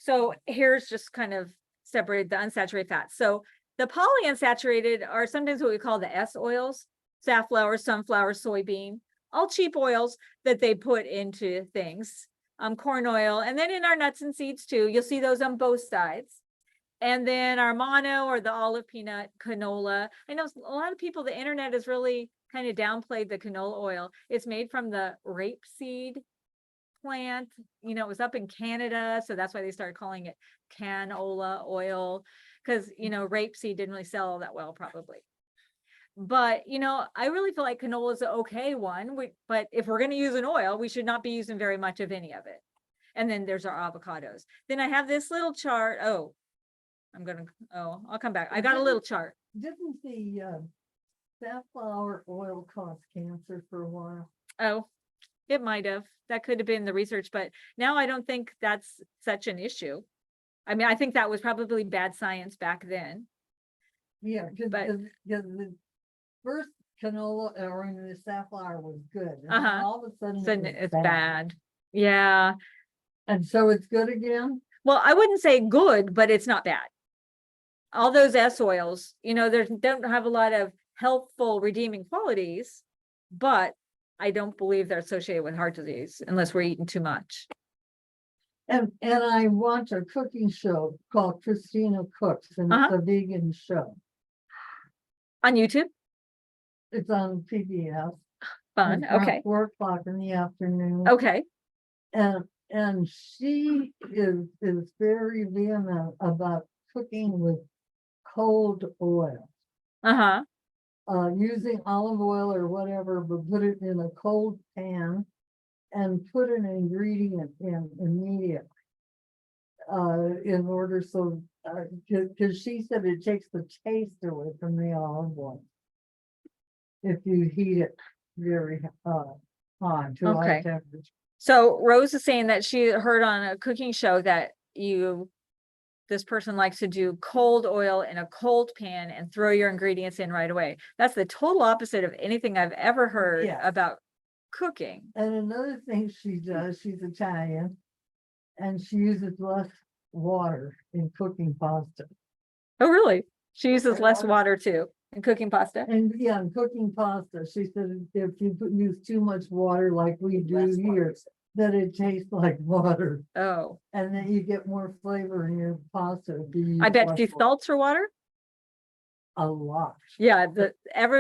So here's just kind of separate the unsaturated fats. So the polyunsaturated are sometimes what we call the S oils, safflower, sunflower, soybean. all cheap oils that they put into things. Corn oil, and then in our nuts and seeds too, you'll see those on both sides. And then our mono or the olive peanut canola. I know a lot of people, the internet has really kind of downplayed the canola oil. It's made from the rapeseed plant. You know, it was up in Canada, so that's why they started calling it canola oil, because, you know, rapeseed didn't really sell all that well, probably. But, you know, I really feel like canola is an okay one, but if we're going to use an oil, we should not be using very much of any of it. And then there's our avocados. Then I have this little chart. Oh, I'll come back. I got a little chart. Didn't the safflower oil cause cancer for a while? Oh, it might have. That could have been the research, but now I don't think that's such an issue. I mean, I think that was probably bad science back then. Yeah, because But- the first canola or the safflower was good. And then Uh-huh. all of a sudden So it was it's bad. Yeah. And so it's good again? Well, I wouldn't say good, but it's not bad. All those S oils, you know, they don't have a lot of healthful redeeming qualities, but I don't believe they're associated with heart disease unless we're eating too much. And I watch a cooking show called Christina Cooks, and it's a vegan show. On YouTube? It's on PBS. Fun. It's around Okay. 4 o'clock in the afternoon. Okay. And she is very vehement about cooking with cold oil. Uh-huh. Using olive oil or whatever, but put it in a cold pan and put an ingredient in immediately. In order so, because she said it takes the taste away from the olive oil. If you heat it very high to high Okay. temperature. So Rose is saying that she heard on a cooking show that this person likes to do cold oil in a cold pan and throw your ingredients in right away. That's the total opposite of anything I've ever heard Yes. about cooking. And another thing she does, she's Italian, and she uses less water in cooking pasta. Oh, really? She uses Okay, less water. water too in cooking pasta? And yeah, in cooking pasta, she said if you use too much water like we do Less water. here, that it tastes like water. Oh, And then you get more flavor in your pasta. if you use I bet less she water. salts her water. A lot. Yeah,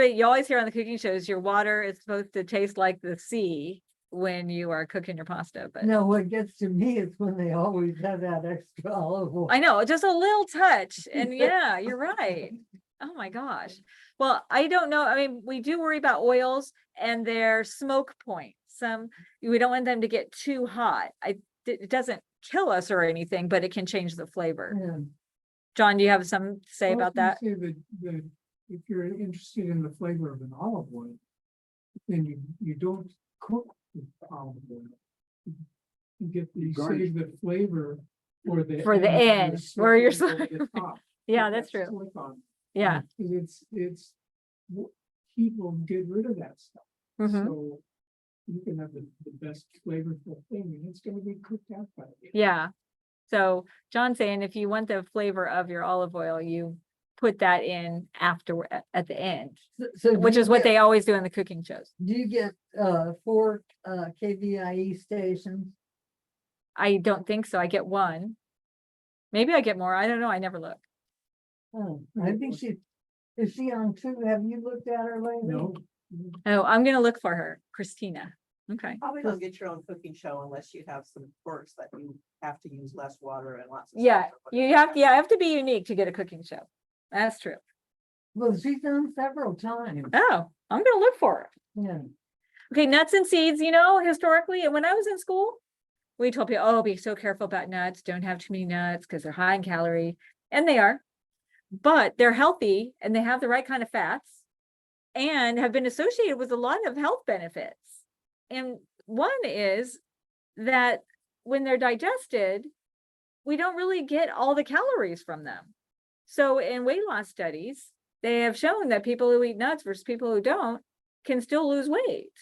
you always hear on the cooking shows, your water is supposed to taste like the sea when you are cooking your pasta, but No, what gets to me is when they always have that extra olive oil. I know, just a little touch. And yeah, you're right. Oh my gosh. Well, I don't know. I mean, we do worry about oils and their smoke points. We don't want them to get too hot. It doesn't kill us or anything, but it can change the flavor. Yeah. John, do you have something to say I was about gonna that? say that if you're interested in the flavor of an olive oil, then you don't cook with olive oil. You get the Garnish. save the flavor for the For the end, end, where you're slipping over the top. Yeah, Put that's that true. slick on. Yeah. Because heat will get rid of that stuff. Mhm. So you can have the best flavorful thing and it's gonna be cooked out by you. Yeah. So John's saying if you want the flavor of your olive oil, you put that in at the end, So do which you is what get- they always do in the cooking shows. Do you get 4 KVIE stations? I don't think so. I get one. Maybe I get more. I don't know. I never look. Oh, I think is she on 2? Have you looked at her lately? No, Oh, I'm gonna look for her, Christina. Okay. Probably don't get your own cooking show unless you have some quirks that you have to use less water and lots of. Yeah, salt or you whatever. have to be unique to get a cooking show. That's true. Well, she's done several times. Oh, I'm gonna look for it. Yeah. Okay, nuts and seeds, you know, historically, and when I was in school, we told people, oh, be so careful about nuts. Don't have too many nuts because they're high in calorie. And they are, but they're healthy and they have the right kind of fats and have been associated with a lot of health benefits. And one is that when they're digested, we don't really get all the calories from them. So in weight loss studies, they have shown that people who eat nuts versus people who don't can still lose weight.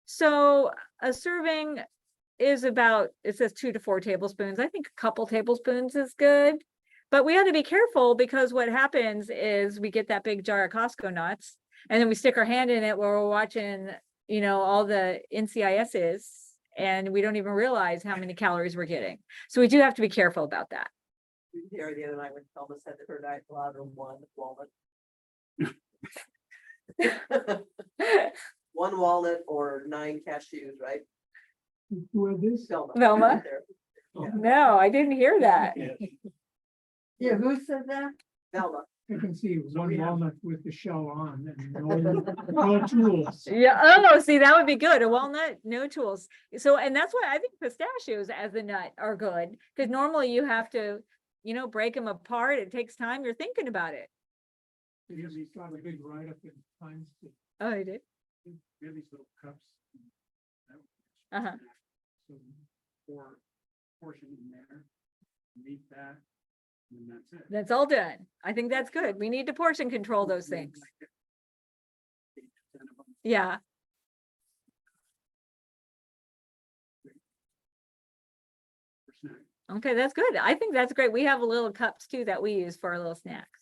So a serving is about, it says 2 to 4 tablespoons. I think a couple tablespoons is good, but we have to be careful because what happens is we get that big jar of Costco nuts and then we stick our hand in it while we're watching you know, all the NCISs, and we don't even realize how many calories we're getting. So we do have to be careful about that. There the other night when Thelma said that her diet allowed her one walnut. One walnut or 9 cashews, right? Who are this? Thelma. Thelma? right there. Yeah, No, I didn't hear that. Yeah, who said that? Thelma. I can see one we have- walnut with the shell on and no tools. Yeah, oh, see, that would be good. A walnut, no tools. So, and that's why I think pistachios as a nut are good, because normally you have to, you know, break them apart. It takes time. You're thinking about it. Because he's got a big write-up in Times. Oh, I did. We have these little cups. Uh-huh. So pour portion in there, meat that, and that's it. That's all done. I think that's good. We need to portion control those things. Yeah. Okay, that's good. I think that's great. We have little cups too that we use for our little snacks.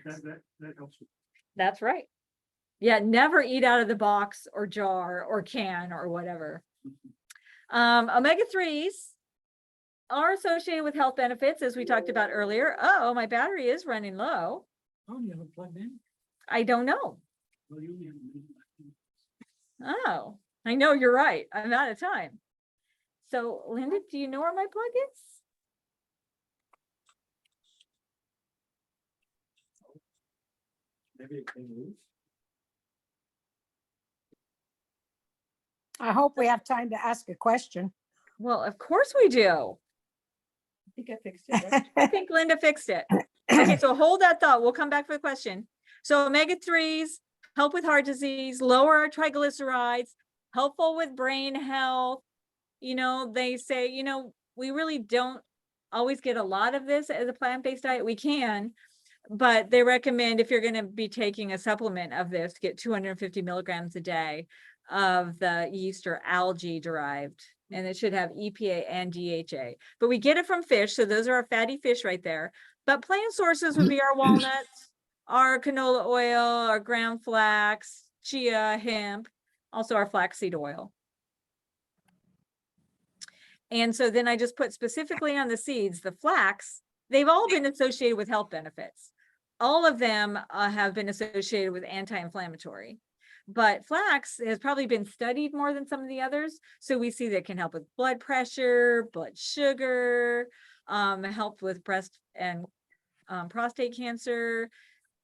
But that helps with. That's right. Yeah, never eat out of the box or jar or can or whatever. Omega-3s are associated with health benefits, as we talked about earlier. Oh, my battery is running low. Oh, you have it plugged in? I don't know. Well, you only have a minute left. Oh, I know, you're right. I'm out of time. So Linda, do you know where my plug is? Maybe it came loose. I hope we have time to ask a question. Well, of course we do. I think I fixed it. right? I think Linda fixed it. Okay, so hold that thought. We'll come back for the question. So omega-3s help with heart disease, lower our triglycerides, helpful with brain health. You know, they say, you know, we really don't always get a lot of this as a plant-based diet. We can, but they recommend if you're going to be taking a supplement of this, get 250 milligrams a day of the yeast or algae derived. And it should have EPA and DHA, but we get it from fish. So those are our fatty fish right there. But plant sources would be our walnuts, our canola oil, our ground flax, chia, hemp, also our flaxseed oil. And so then I just put specifically on the seeds, the flax, they've all been associated with health benefits. All of them have been associated with anti-inflammatory. But flax has probably been studied more than some of the others. So we see that it can help with blood pressure, blood sugar, help with breast and prostate cancer.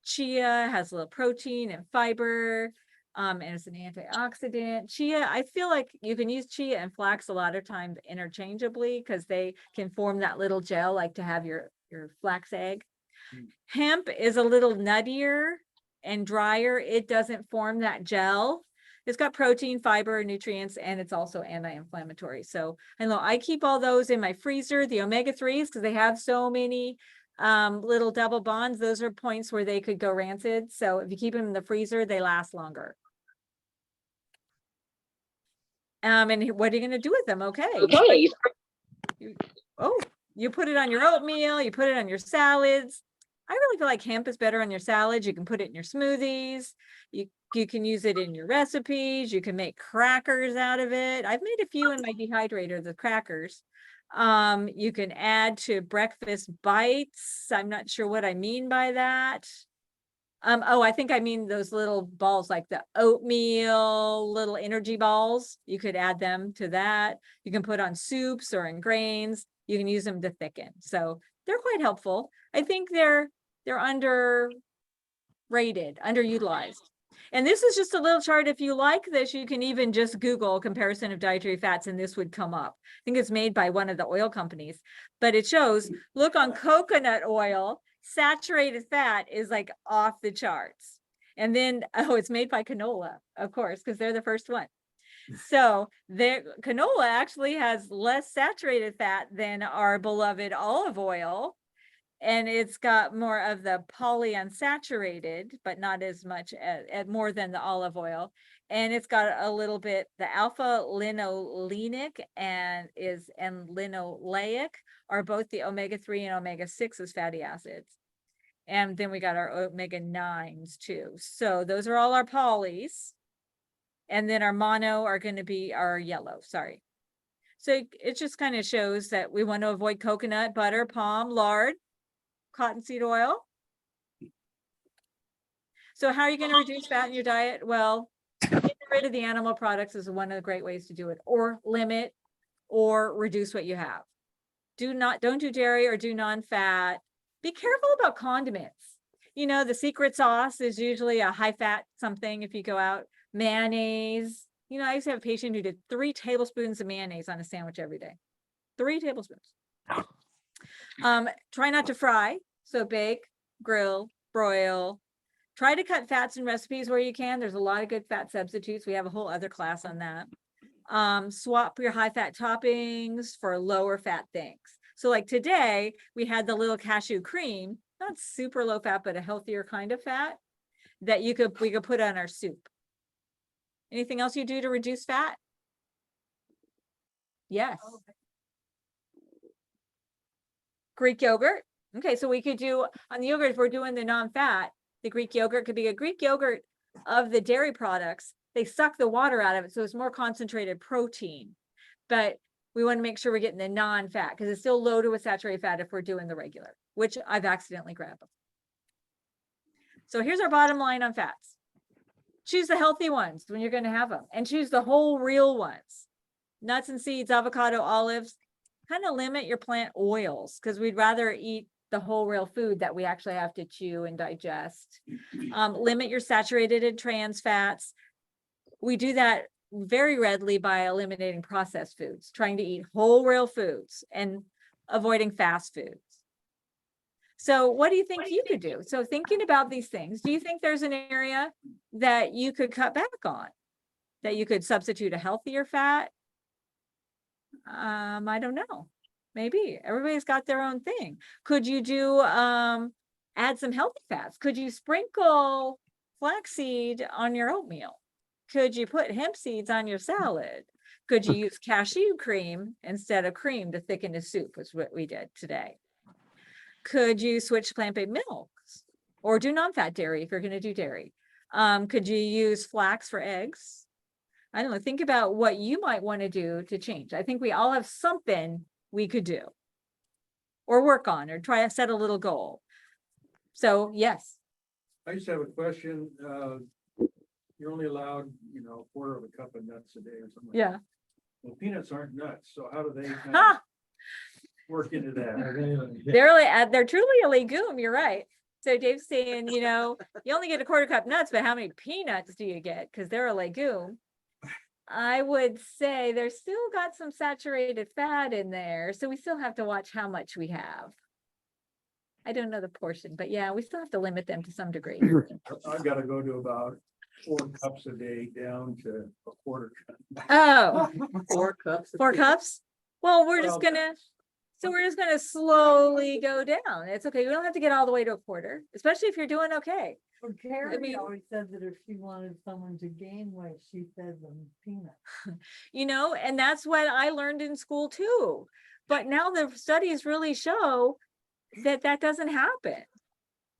Chia has a little protein and fiber, and it's an antioxidant. Chia, I feel like you can use chia and flax a lot of times interchangeably because they can form that little gel, like to have your flax egg. Hemp is a little nuttier and drier. It doesn't form that gel. It's got protein, fiber, nutrients, and it's also anti-inflammatory. So I know I keep all those in my freezer, the omega-3s, because they have so many little double bonds. Those are points where they could go rancid. So if you keep them in the freezer, they last longer. And what are you going to do with them? Okay. You put it on your oatmeal, you put it on your salads. I really feel like hemp is better on your salads. You can put it in your smoothies. You can use it in your recipes. You can make crackers out of it. I've made a few in my dehydrator, the crackers. You can add to breakfast bites. I'm not sure what I mean by that. Oh, I think I mean those little balls, like the oatmeal, little energy balls. You could add them to that. You can put on soups or in grains. You can use them to thicken. So they're quite helpful. I think they're underrated, underutilized. And this is just a little chart. If you like this, you can even just Google comparison of dietary fats and this would come up. I think it's made by one of the oil companies, but it shows, look on coconut oil, saturated fat is like off the charts. And then, oh, it's made by canola, of course, because they're the first one. So the canola actually has less saturated fat than our beloved olive oil. And it's got more of the polyunsaturated, but not as much at more than the olive oil. And it's got a little bit, the alpha linolenic and linoleic are both the omega-3 and omega-6 fatty acids. And then we got our omega-9s too. So those are all our polys. And then our mono are going to be our yellow, sorry. So it just kind of shows that we want to avoid coconut, butter, palm, lard, cottonseed oil. So how are you going to reduce fat in your diet? Well, getting rid of the animal products is one of the great ways to do it, or limit or reduce what you have. Don't do dairy or do non-fat. Be careful about condiments. You know, the secret sauce is usually a high fat something if you go out. Mayonnaise. You know, I used to have a patient who did 3 tablespoons of mayonnaise on a sandwich every day. 3 tablespoons. Try not to fry. So bake, grill, broil. Try to cut fats in recipes where you can. There's a lot of good fat substitutes. We have a whole other class on that. Swap your high fat toppings for lower fat things. So like today, we had the little cashew cream, not super low fat, but a healthier kind of fat that we could put on our soup. Anything else you do to reduce fat? Yes. Greek yogurt. Okay, so we could do on the yogurt, if we're doing the non-fat, the Greek yogurt could be a Greek yogurt of the dairy products. They suck the water out of it, so it's more concentrated protein. But we want to make sure we're getting the non-fat because it's still loaded with saturated fat if we're doing the regular, which I've accidentally grabbed them. So here's our bottom line on fats. Choose the healthy ones when you're going to have them, and choose the whole real ones. Nuts and seeds, avocado, olives. Kind of limit your plant oils because we'd rather eat the whole real food that we actually have to chew and digest. Limit your saturated and trans fats. We do that very readily by eliminating processed foods, trying to eat whole real foods and avoiding fast foods. So what do you think you could do? So thinking about these things, do you think there's an area that you could cut back on, that you could substitute a healthier fat? I don't know. Maybe everybody's got their own thing. Could you do add some healthy fats? Could you sprinkle flaxseed on your oatmeal? Could you put hemp seeds on your salad? Could you use cashew cream instead of cream to thicken the soup, was what we did today. Could you switch to plant-based milks or do non-fat dairy if you're going to do dairy? Could you use flax for eggs? I don't know. Think about what you might want to do to change. I think we all have something we could do or work on or try to set a little goal. So yes. I just have a question. You're only allowed, a quarter of a cup of nuts a day or something. Yeah. Well, peanuts aren't nuts, so how do they kind of Ha! work into that? They're truly a legume. You're right. So Dave's saying, you only get a quarter cup nuts, but how many peanuts do you get? Because they're a legume. I would say there's still got some saturated fat in there. So we still have to watch how much we have. I don't know the portion, but yeah, we still have to limit them to some degree. I've got to go to about 4 cups a day down to a quarter cup. Oh, 4 cups. 4 cups? Well, we're just Well, gonna slowly go down. It's okay. We don't have to get all the way to a quarter, especially if you're doing okay. Well, Carrie mean- always said that if she wanted someone to gain weight, she fed them peanuts. And that's what I learned in school too. But now the studies really show that that doesn't happen.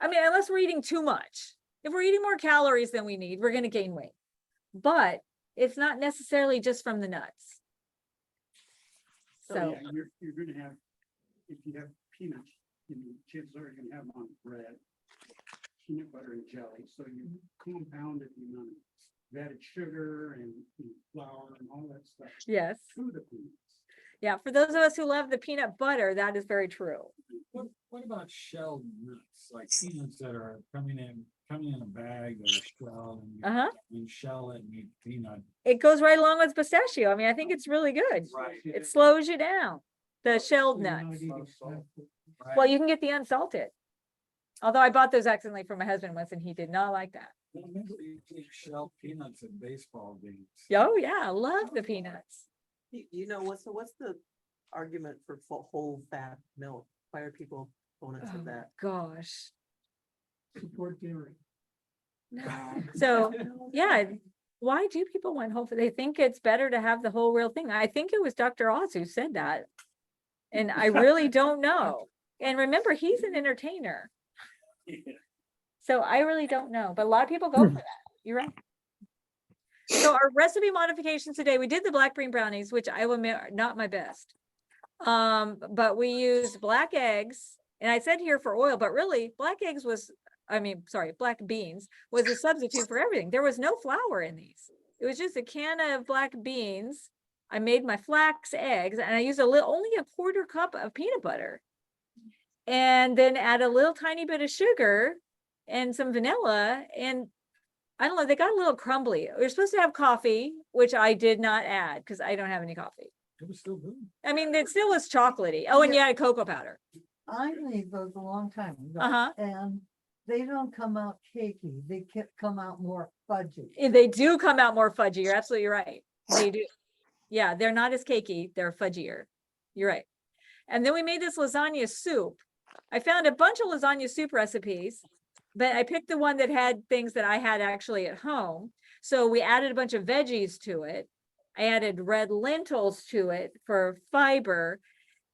I mean, unless we're eating too much. If we're eating more calories than we need, we're going to gain weight. But it's not necessarily just from the nuts. So, Yeah, you're gonna have, if you have peanuts, chances are you're gonna have them on bread, peanut butter and jelly, so you compounded the amount of added sugar and flour and all that stuff yes. to the peanuts. Yeah, for those of us who love the peanut butter, that is very true. What about shelled nuts, like peanuts that are coming in a bag or a shell and Uh-huh. you shell it and eat peanut? It goes right along with pistachio. I mean, I think it's really good. Right. It slows you down. The shelled So you're not nuts. eating Salt. fat. Well, you can get the unsalted. Although I bought those accidentally for my husband once and he did not like that. You eat shelled peanuts at baseball games. Oh yeah, I love the peanuts. What's the argument for whole fat milk? Why are people opponents Oh of that? gosh. Support dairy. So yeah, why do people want whole food? They think it's better to have the whole real thing. I think it was Dr. Oz who said that. And I really don't know. And remember, he's an entertainer. So I really don't know, but a lot of people go for that. You're right. So So our recipe modifications today, we did the black bean brownies, which I will admit are not my best. But we used black eggs, and I said here for oil, but really black eggs was, black beans was a substitute for everything. There was no flour in these. It was just a can of black beans. I made my flax eggs and I used only a quarter cup of peanut butter. And then add a little tiny bit of sugar and some vanilla. And I don't know, they got a little crumbly. We were supposed to have coffee, which I did not add because I don't have any coffee. It was still good. I mean, it still was chocolatey. Oh, and you had cocoa powder. I made those a long time ago. Uh-huh. And they don't come out cakey, they come out more fudgy. They do come out more fudgy. You're absolutely right. They do. Yeah, they're not as cakey. They're fudgier. You're right. And then we made this lasagna soup. I found a bunch of lasagna soup recipes, but I picked the one that had things that I had actually at home. So we added a bunch of veggies to it. I added red lentils to it for fiber.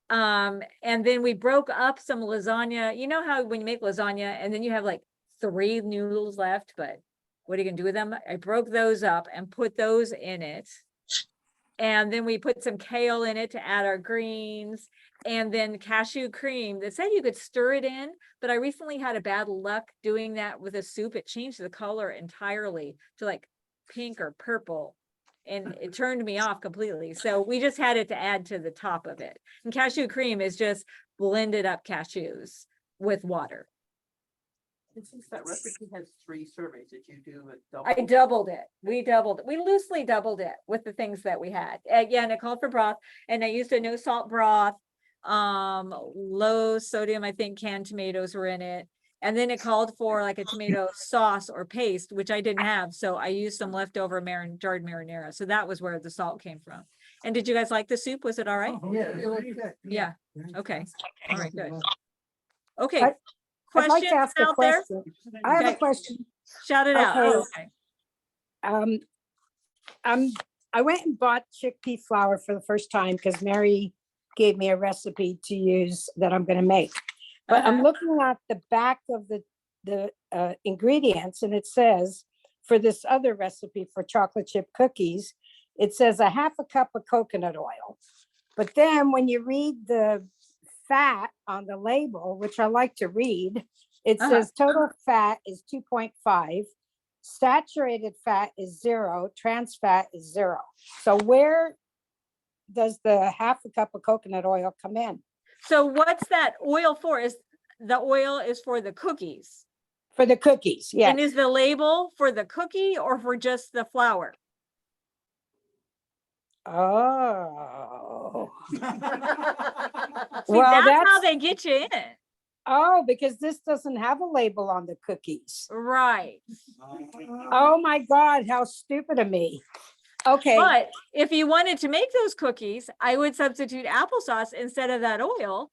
And then we broke up some lasagna. You know how when you make lasagna and then you have like 3 noodles left, but what are you gonna do with them? I broke those up and put those in it. And then we put some kale in it to add our greens, and then cashew cream. They said you could stir it in, but I recently had a bad luck doing that with a soup. It changed the color entirely to like pink or purple, and it turned me off completely. So we just had it to add to the top of it. And cashew cream is just blended up cashews with water. And since that recipe has 3 servings, did you do a double? I doubled it. We loosely doubled it with the things that we had. Again, it called for broth, and I used a no salt broth, low sodium, I think canned tomatoes were in it. And then it called for like a tomato sauce or paste, which I didn't have. So I used some leftover jarred marinara. So that was where the salt came from. And did you guys like the soup? Was it all right? Oh, Yeah, okay. it was good. Yeah. Okay. All right, good. Okay. I- I'd like to Questions ask a out there? question. I have Okay. a question. Shout it out. Oh, Okay. okay. I went and bought chickpea flour for the first time because Mary gave me a recipe to use that I'm going to make. But I'm Uh-huh. looking at the back of the ingredients, and it says for this other recipe for chocolate chip cookies, it says a half a cup of coconut oil. But then when you read the fat on the label, which I like to read, it Uh-huh. says total fat is 2.5, saturated fat is 0, trans fat is 0. So where does the half a cup of coconut oil come in? So what's that oil for? Is the oil is for the cookies? For the cookies, yeah. And is the label for the cookie or for just the flour? Oh. See, Well, that's how that's, they get you in. oh, because this doesn't have a label on the cookies. Right. Oh my God, how stupid of me. Okay, But if you wanted to make those cookies, I would substitute applesauce instead of that oil.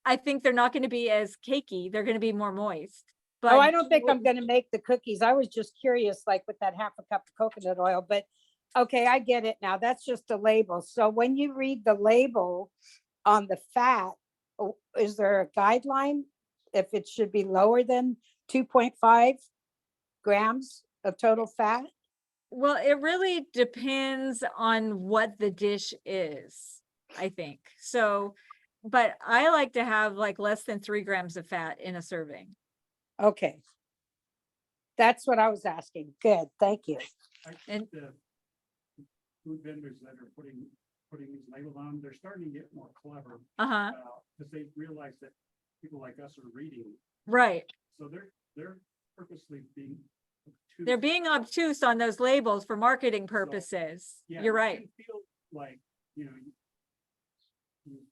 I think they're not going to be as cakey. They're going to be more moist. But oh, I don't think I'm gonna make the cookies. I was just curious, like with that half a cup of coconut oil, but okay, I get it now. That's just a label. So when you read the label on the fat, is there a guideline if it should be lower than 2.5 grams of total fat? Well, it really depends on what the dish is, I think. So, but I like to have like less than 3 grams of fat in a serving. Okay. That's what I was asking. Good, thank you. I And- think the food vendors that are putting these labels on, they're starting to get more clever. Uh-huh. Because they realize that people like us are reading, Right. so they're purposely being. They're being obtuse on those labels for marketing purposes. Yeah, You're you right. can feel like, you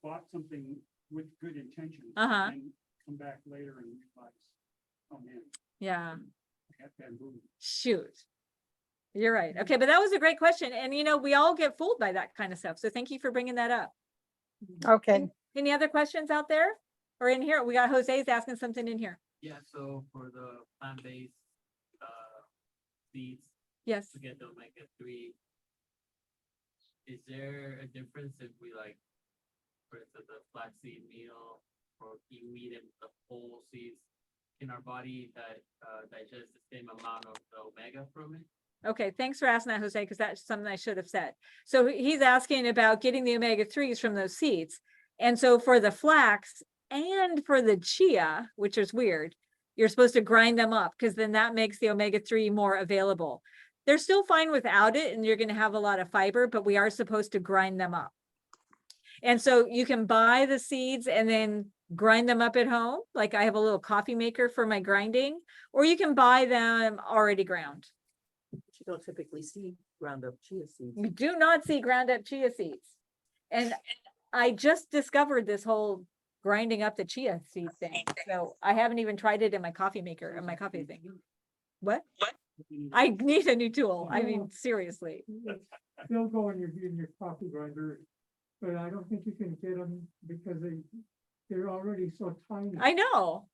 bought something with good intentions. Uh-huh. And come back later and realize, oh man, Yeah. I got bamboo. Shoot. You're right. Okay, but that was a great question. And we all get fooled by that kind of stuff. So thank you for bringing that up. Okay, Any other questions out there or in here? We got Jose's asking something in here. Yeah, so for the plant-based seeds, Yes. to get the omega-3, is there a difference if we like, for instance, the flaxseed meal, or you eat in the whole seeds, in our body that digest the same amount of the omega from it? Okay, thanks for asking that, Jose, because that's something I should have said. So he's asking about getting the omega-3s from those seeds. And so for the flax and for the chia, which is weird, you're supposed to grind them up because then that makes the omega-3 more available. They're still fine without it, and you're going to have a lot of fiber, but we are supposed to grind them up. And so you can buy the seeds and then grind them up at home. Like I have a little coffee maker for my grinding, or you can buy them already ground. You don't typically see ground up chia seeds. You do not see ground up chia seeds. And I just discovered this whole grinding up the chia seed thing. So I haven't even tried it in my coffee maker, in my coffee thing. What? I need a new tool. I mean, seriously. They'll go in your coffee grinder, but I don't think you can get them because they're already so tiny. I know.